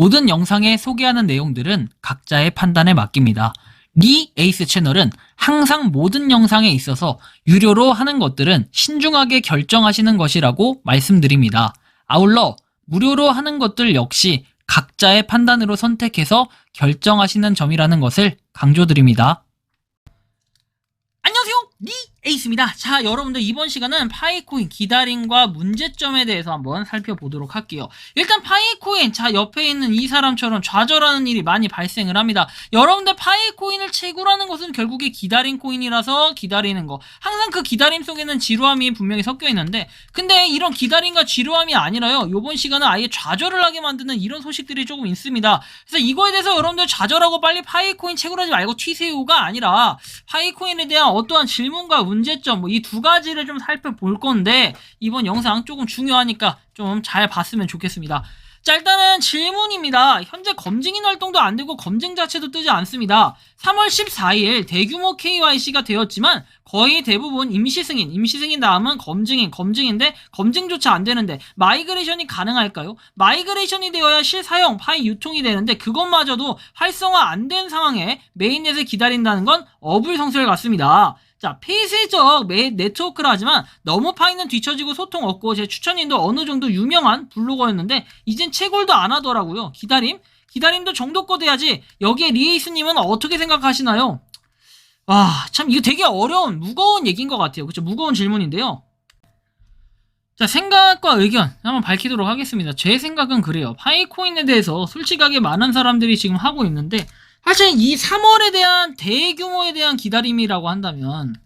모든 영상에 소개하는 내용들은 각자의 판단에 맡깁니다. 리 에이스 채널은 항상 모든 영상에 있어서 유료로 하는 것들은 신중하게 결정하시는 것이라고 말씀드립니다. 아울러 무료로 하는 것들 역시 각자의 판단으로 선택해서 결정하시는 점이라는 것을 강조드립니다. 안녕하세요, 리 에이스입니다. 자, 여러분들 이번 시간은 파이코인 기다림과 문제점에 대해서 한번 살펴보도록 할게요. 일단 파이코인, 자, 옆에 있는 이 사람처럼 좌절하는 일이 많이 발생을 합니다. 여러분들 파이코인을 채굴하는 것은 결국에 기다림 코인이라서 기다리는 거, 항상 그 기다림 속에는 지루함이 분명히 섞여 있는데, 근데 이런 기다림과 지루함이 아니라요, 요번 시간은 아예 좌절을 하게 만드는 이런 소식들이 조금 있습니다. 그래서 이거에 대해서 여러분들 좌절하고 빨리 파이코인 채굴하지 말고 튀세요가 아니라 파이코인에 대한 어떠한 질문과 문제점, 이 두 가지를 좀 살펴볼 건데, 이번 영상 조금 중요하니까 좀 잘 봤으면 좋겠습니다. 자, 일단은 질문입니다. 현재 검증인 활동도 안 되고 검증 자체도 뜨지 않습니다. 3월 14일 대규모 KYC가 되었지만 거의 대부분 임시승인 다음은 검증인데 검증조차 안 되는데 마이그레이션이 가능할까요? 마이그레이션이 되어야 실사용 파이 유통이 되는데 그것마저도 활성화 안 된 상황에 메인넷을 기다린다는 건 어불성설 같습니다. 자, 폐쇄적 네트워크라 하지만 너무 파이는 뒤처지고 소통 없고, 제 추천인도 어느 정도 유명한 블로거였는데 이젠 채굴도 안 하더라고요. 기다림도 정도껏 해야지. 여기에 리에이스님은 어떻게 생각하시나요? 와, 참 이거 되게 어려운 무거운 얘기인 것 같아요. 그쵸? 무거운 질문인데요. 자, 생각과 의견 한번 밝히도록 하겠습니다. 제 생각은 그래요. 파이코인에 대해서 솔직하게 많은 사람들이 지금 하고 있는데, 사실 이 3월에 대한 대규모에 대한 기다림이라고 한다면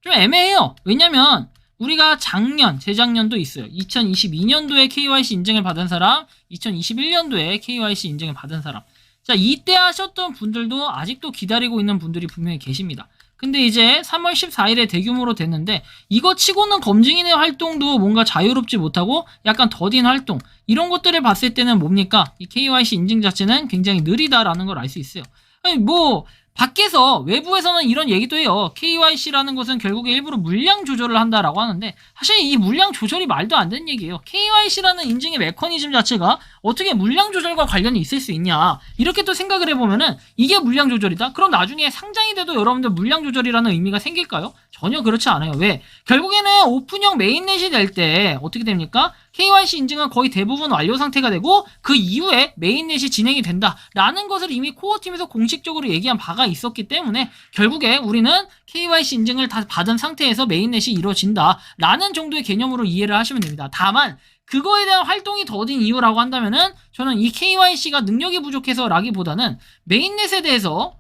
좀 애매해요. 왜냐면 우리가 재작년도 있어요. 2022년도에 KYC 인증을 받은 사람, 2021년도에 KYC 인증을 받은 사람. 자, 이때 하셨던 분들도 아직도 기다리고 있는 분들이 분명히 계십니다. 근데 이제 3월 14일에 대규모로 됐는데 이거 치고는 검증인의 활동도 뭔가 자유롭지 못하고 약간 더딘 활동, 이런 것들을 봤을 때는 뭡니까? 이 KYC 인증 자체는 굉장히 느리다라는 걸 알 수 있어요. 아니, 뭐 밖에서 외부에서는 이런 얘기도 해요. KYC라는 것은 결국에 일부러 물량 조절을 한다라고 하는데, 사실 이 물량 조절이 말도 안 되는 얘기예요. KYC라는 인증의 메커니즘 자체가 어떻게 물량 조절과 관련이 있을 수 있냐, 이렇게 또 생각을 해보면은 이게 물량 조절이다? 그럼 나중에 상장이 돼도 여러분들 물량 조절이라는 의미가 생길까요? 전혀 그렇지 않아요. 왜? 결국에는 오픈형 메인넷이 될 때 어떻게 됩니까? KYC 인증은 거의 대부분 완료 상태가 되고 그 이후에 메인넷이 진행이 된다라는 것을 이미 코어팀에서 공식적으로 얘기한 바가 있었기 때문에 결국에 우리는 KYC 인증을 다 받은 상태에서 메인넷이 이루어진다라는 정도의 개념으로 이해를 하시면 됩니다. 다만 그거에 대한 활동이 더딘 이유라고 한다면은 저는 이 KYC가 능력이 부족해서 라기보다는 메인넷에 대해서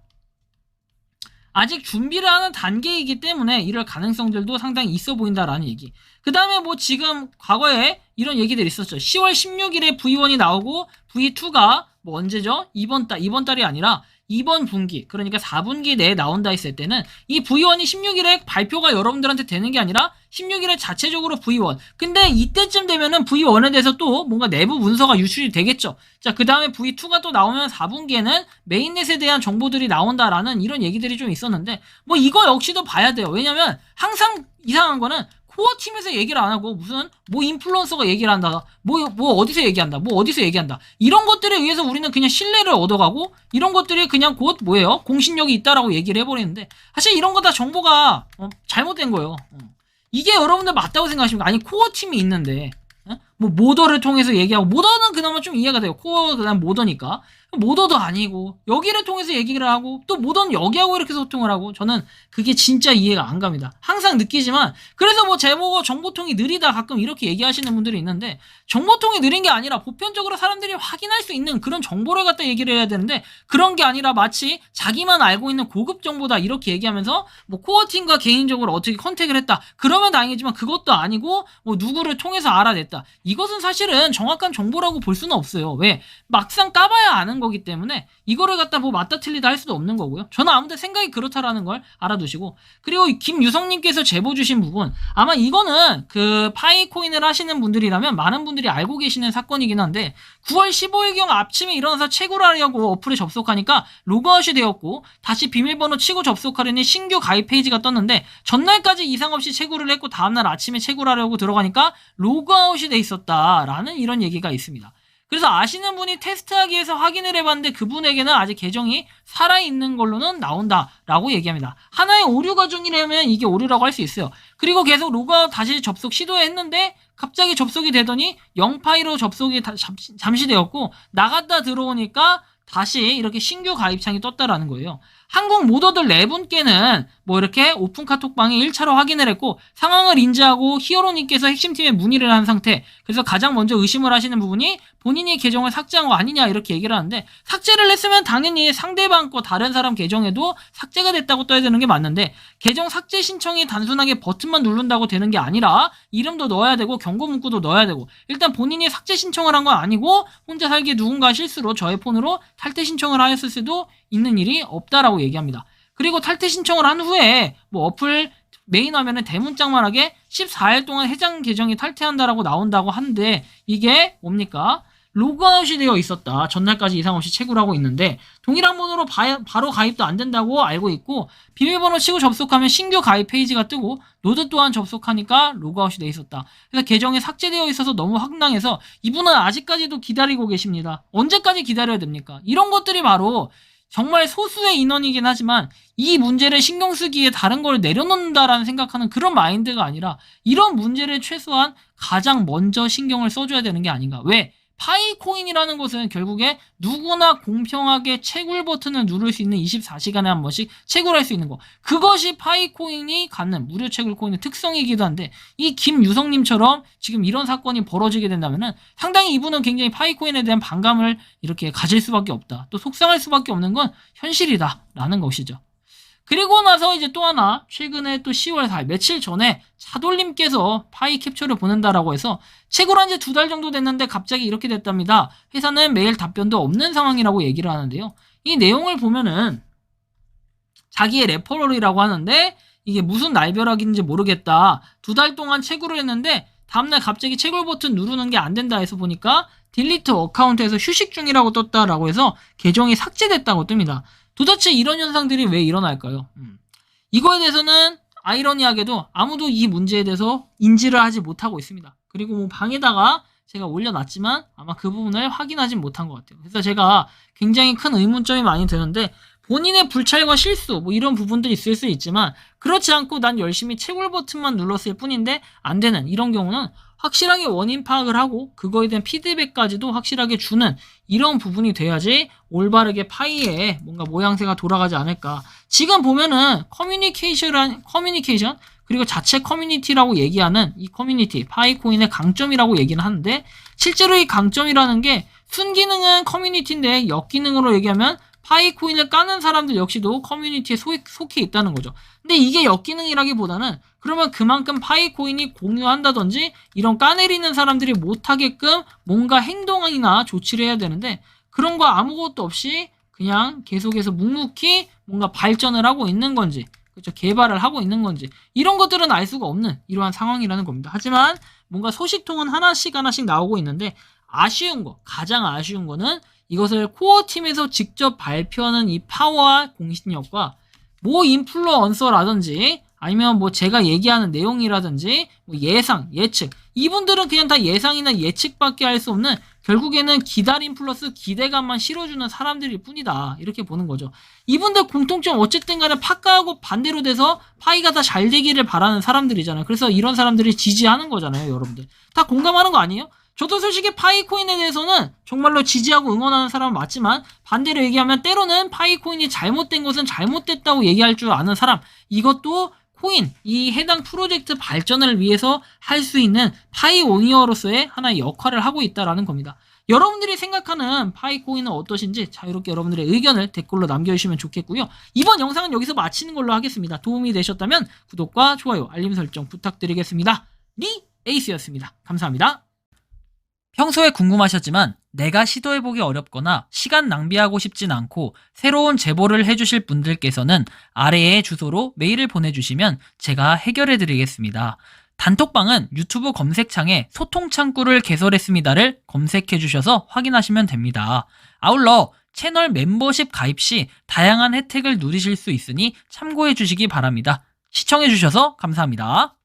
아직 준비를 하는 단계이기 때문에 이럴 가능성들도 상당히 있어 보인다라는 얘기. 그 다음에 뭐 지금 과거에 이런 얘기들이 있었죠. 10월 16일에 V1이 나오고 V2가 뭐 언제죠? 이번 달이 아니라 이번 분기, 그러니까 4분기 내에 나온다 했을 때는 이 V1이 16일에 발표가 여러분들한테 되는 게 아니라 16일에 자체적으로 V1. 근데 이때쯤 되면은 V1에 대해서 또 뭔가 내부 문서가 유출이 되겠죠. 자, 그 다음에 V2가 또 나오면 4분기에는 메인넷에 대한 정보들이 나온다라는 이런 얘기들이 좀 있었는데, 뭐 이거 역시도 봐야 돼요. 왜냐면 항상 이상한 거는 코어팀에서 얘기를 안 하고 무슨 뭐 인플루언서가 얘기를 한다, 뭐 어디서 얘기한다, 뭐 어디서 얘기한다, 이런 것들에 의해서 우리는 그냥 신뢰를 얻어가고 이런 것들이 그냥 곧 뭐예요? 공신력이 있다라고 얘기를 해버리는데, 사실 이런 거 다 정보가 잘못된 거예요. 이게 여러분들 맞다고 생각하십니까? 아니, 코어팀이 있는데 뭐 모더를 통해서 얘기하고, 모더는 그나마 좀 이해가 돼요. 코어 그다음 모더니까. 모더도 아니고 여기를 통해서 얘기를 하고 또 모더는 여기하고 이렇게 소통을 하고, 저는 그게 진짜 이해가 안 갑니다. 항상 느끼지만, 그래서 뭐 제보고 정보통이 느리다 가끔 이렇게 얘기하시는 분들이 있는데, 정보통이 느린 게 아니라 보편적으로 사람들이 확인할 수 있는 그런 정보를 갖다 얘기를 해야 되는데, 그런 게 아니라 마치 자기만 알고 있는 고급 정보다 이렇게 얘기하면서 뭐 코어팀과 개인적으로 어떻게 컨택을 했다 그러면 다행이지만 그것도 아니고 뭐 누구를 통해서 알아냈다, 이것은 사실은 정확한 정보라고 볼 수는 없어요. 왜? 막상 까봐야 아는 거기 때문에 이거를 갖다 뭐 맞다 틀리다 할 수도 없는 거고요. 저는 아무튼 생각이 그렇다라는 걸 알아두시고, 그리고 김유성님께서 제보 주신 부분, 아마 이거는 그 파이코인을 하시는 분들이라면 많은 분들이 알고 계시는 사건이긴 한데, 9월 15일경 아침에 일어나서 채굴하려고 어플에 접속하니까 로그아웃이 되었고, 다시 비밀번호 치고 접속하려니 신규 가입 페이지가 떴는데 전날까지 이상 없이 채굴을 했고 다음날 아침에 채굴하려고 들어가니까 로그아웃이 돼 있었다라는 이런 얘기가 있습니다. 그래서 아시는 분이 테스트하기 위해서 확인을 해봤는데 그분에게는 아직 계정이 살아있는 걸로는 나온다라고 얘기합니다. 하나의 오류 과정이라면 이게 오류라고 할 수 있어요. 그리고 계속 로그아웃 다시 접속 시도했는데 갑자기 접속이 되더니 0파이로 접속이 잠시 되었고 나갔다 들어오니까 다시 이렇게 신규 가입창이 떴다라는 거예요. 한국 모더들 4분께는 뭐 이렇게 오픈 카톡방에 1차로 확인을 했고 상황을 인지하고 히어로님께서 핵심팀에 문의를 한 상태. 그래서 가장 먼저 의심을 하시는 부분이 본인이 계정을 삭제한 거 아니냐 이렇게 얘기를 하는데 삭제를 했으면 당연히 상대방 거 다른 사람 계정에도 삭제가 됐다고 떠야 되는 게 맞는데 계정 삭제 신청이 단순하게 버튼만 누른다고 되는 게 아니라 이름도 넣어야 되고 경고 문구도 넣어야 되고 일단 본인이 삭제 신청을 한 건 아니고 혼자 살기에 누군가 실수로 저의 폰으로 탈퇴 신청을 하였을 수도 있는 일이 없다라고 얘기합니다. 그리고 탈퇴 신청을 한 후에 뭐 어플 메인 화면에 대문짝만하게 14일 동안 해당 계정이 탈퇴한다라고 나온다고 하는데 이게 뭡니까? 로그아웃이 되어 있었다. 전날까지 이상 없이 채굴 하고 있는데 동일한 번호로 바로 가입도 안 된다고 알고 있고 비밀번호 치고 접속하면 신규 가입 페이지가 뜨고 노드 또한 접속하니까 로그아웃이 돼 있었다. 그래서 계정이 삭제되어 있어서 너무 황당해서 이분은 아직까지도 기다리고 계십니다. 언제까지 기다려야 됩니까? 이런 것들이 바로 정말 소수의 인원이긴 하지만 이 문제를 신경 쓰기에 다른 걸 내려놓는다라는 생각하는 그런 마인드가 아니라 이런 문제를 최소한 가장 먼저 신경을 써줘야 되는 게 아닌가. 왜? 파이코인이라는 것은 결국에 누구나 공평하게 채굴 버튼을 누를 수 있는 24시간에 한 번씩 채굴할 수 있는 거. 그것이 파이코인이 갖는 무료 채굴 코인의 특성이기도 한데 이 김유성님처럼 지금 이런 사건이 벌어지게 된다면은 상당히 이분은 굉장히 파이코인에 대한 반감을 이렇게 가질 수밖에 없다. 또 속상할 수밖에 없는 건 현실이다라는 것이죠. 그리고 나서 이제 또 하나 최근에 또 10월 4일 며칠 전에 차돌님께서 파이 캡처를 보낸다라고 해서 채굴한 지 2달 정도 됐는데 갑자기 이렇게 됐답니다. 회사는 메일 답변도 없는 상황이라고 얘기를 하는데요. 이 내용을 보면은 자기의 레퍼럴이라고 하는데 이게 무슨 날벼락인지 모르겠다. 2달 동안 채굴을 했는데 다음날 갑자기 채굴 버튼 누르는 게 안 된다 해서 보니까 딜리트 어카운트에서 휴식 중이라고 떴다라고 해서 계정이 삭제됐다고 뜹니다. 도대체 이런 현상들이 왜 일어날까요? 이거에 대해서는 아이러니하게도 아무도 이 문제에 대해서 인지를 하지 못하고 있습니다. 그리고 뭐 방에다가 제가 올려놨지만 아마 그 부분을 확인하지 못한 것 같아요. 그래서 제가 굉장히 큰 의문점이 많이 드는데 본인의 불찰과 실수 뭐 이런 부분들이 있을 수 있지만 그렇지 않고 난 열심히 채굴 버튼만 눌렀을 뿐인데 안 되는 이런 경우는 확실하게 원인 파악을 하고 그거에 대한 피드백까지도 확실하게 주는 이런 부분이 돼야지 올바르게 파이에 뭔가 모양새가 돌아가지 않을까. 지금 보면은 커뮤니케이션 그리고 자체 커뮤니티라고 얘기하는 이 커뮤니티 파이코인의 강점이라고 얘기는 하는데 실제로 이 강점이라는 게 순기능은 커뮤니티인데 역기능으로 얘기하면 파이코인을 까는 사람들 역시도 커뮤니티에 속해 있다는 거죠. 근데 이게 역기능이라기보다는 그러면 그만큼 파이코인이 공유한다든지 이런 까내리는 사람들이 못하게끔 뭔가 행동이나 조치를 해야 되는데 그런 거 아무것도 없이 그냥 계속해서 묵묵히 뭔가 발전을 하고 있는 건지 그렇죠, 개발을 하고 있는 건지 이런 것들은 알 수가 없는 이러한 상황이라는 겁니다. 하지만 뭔가 소식통은 하나씩 나오고 있는데 가장 아쉬운 거는 이것을 코어팀에서 직접 발표하는 이 파워와 공신력과 모 인플루언서라든지 아니면 뭐 제가 얘기하는 내용이라든지 뭐 예측 이분들은 그냥 다 예상이나 예측밖에 할 수 없는 결국에는 기다림 플러스 기대감만 실어주는 사람들일 뿐이다 이렇게 보는 거죠. 이분들 공통점 어쨌든 간에 파카하고 반대로 돼서 파이가 다 잘 되기를 바라는 사람들이잖아요. 그래서 이런 사람들이 지지하는 거잖아요. 여러분들 다 공감하는 거 아니에요? 저도 솔직히 파이코인에 대해서는 정말로 지지하고 응원하는 사람은 맞지만 반대로 얘기하면 때로는 파이코인이 잘못된 것은 잘못됐다고 얘기할 줄 아는 사람 이것도 코인, 이 해당 프로젝트 발전을 위해서 할 수 있는 파이오니어로서의 하나의 역할을 하고 있다라는 겁니다. 여러분들이 생각하는 파이코인은 어떠신지 자유롭게 여러분들의 의견을 댓글로 남겨주시면 좋겠고요. 이번 영상은 여기서 마치는 걸로 하겠습니다. 도움이 되셨다면 구독과 좋아요, 알림 설정 부탁드리겠습니다. 리 에이스였습니다. 감사합니다. 평소에 궁금하셨지만 내가 시도해보기 어렵거나 시간 낭비하고 싶진 않고 새로운 제보를 해주실 분들께서는 아래의 주소로 메일을 보내주시면 제가 해결해드리겠습니다. 단톡방은 유튜브 검색창에 소통창구를 개설했습니다를 검색해주셔서 확인하시면 됩니다. 아울러 채널 멤버십 가입 시 다양한 혜택을 누리실 수 있으니 참고해주시기 바랍니다. 시청해주셔서 감사합니다.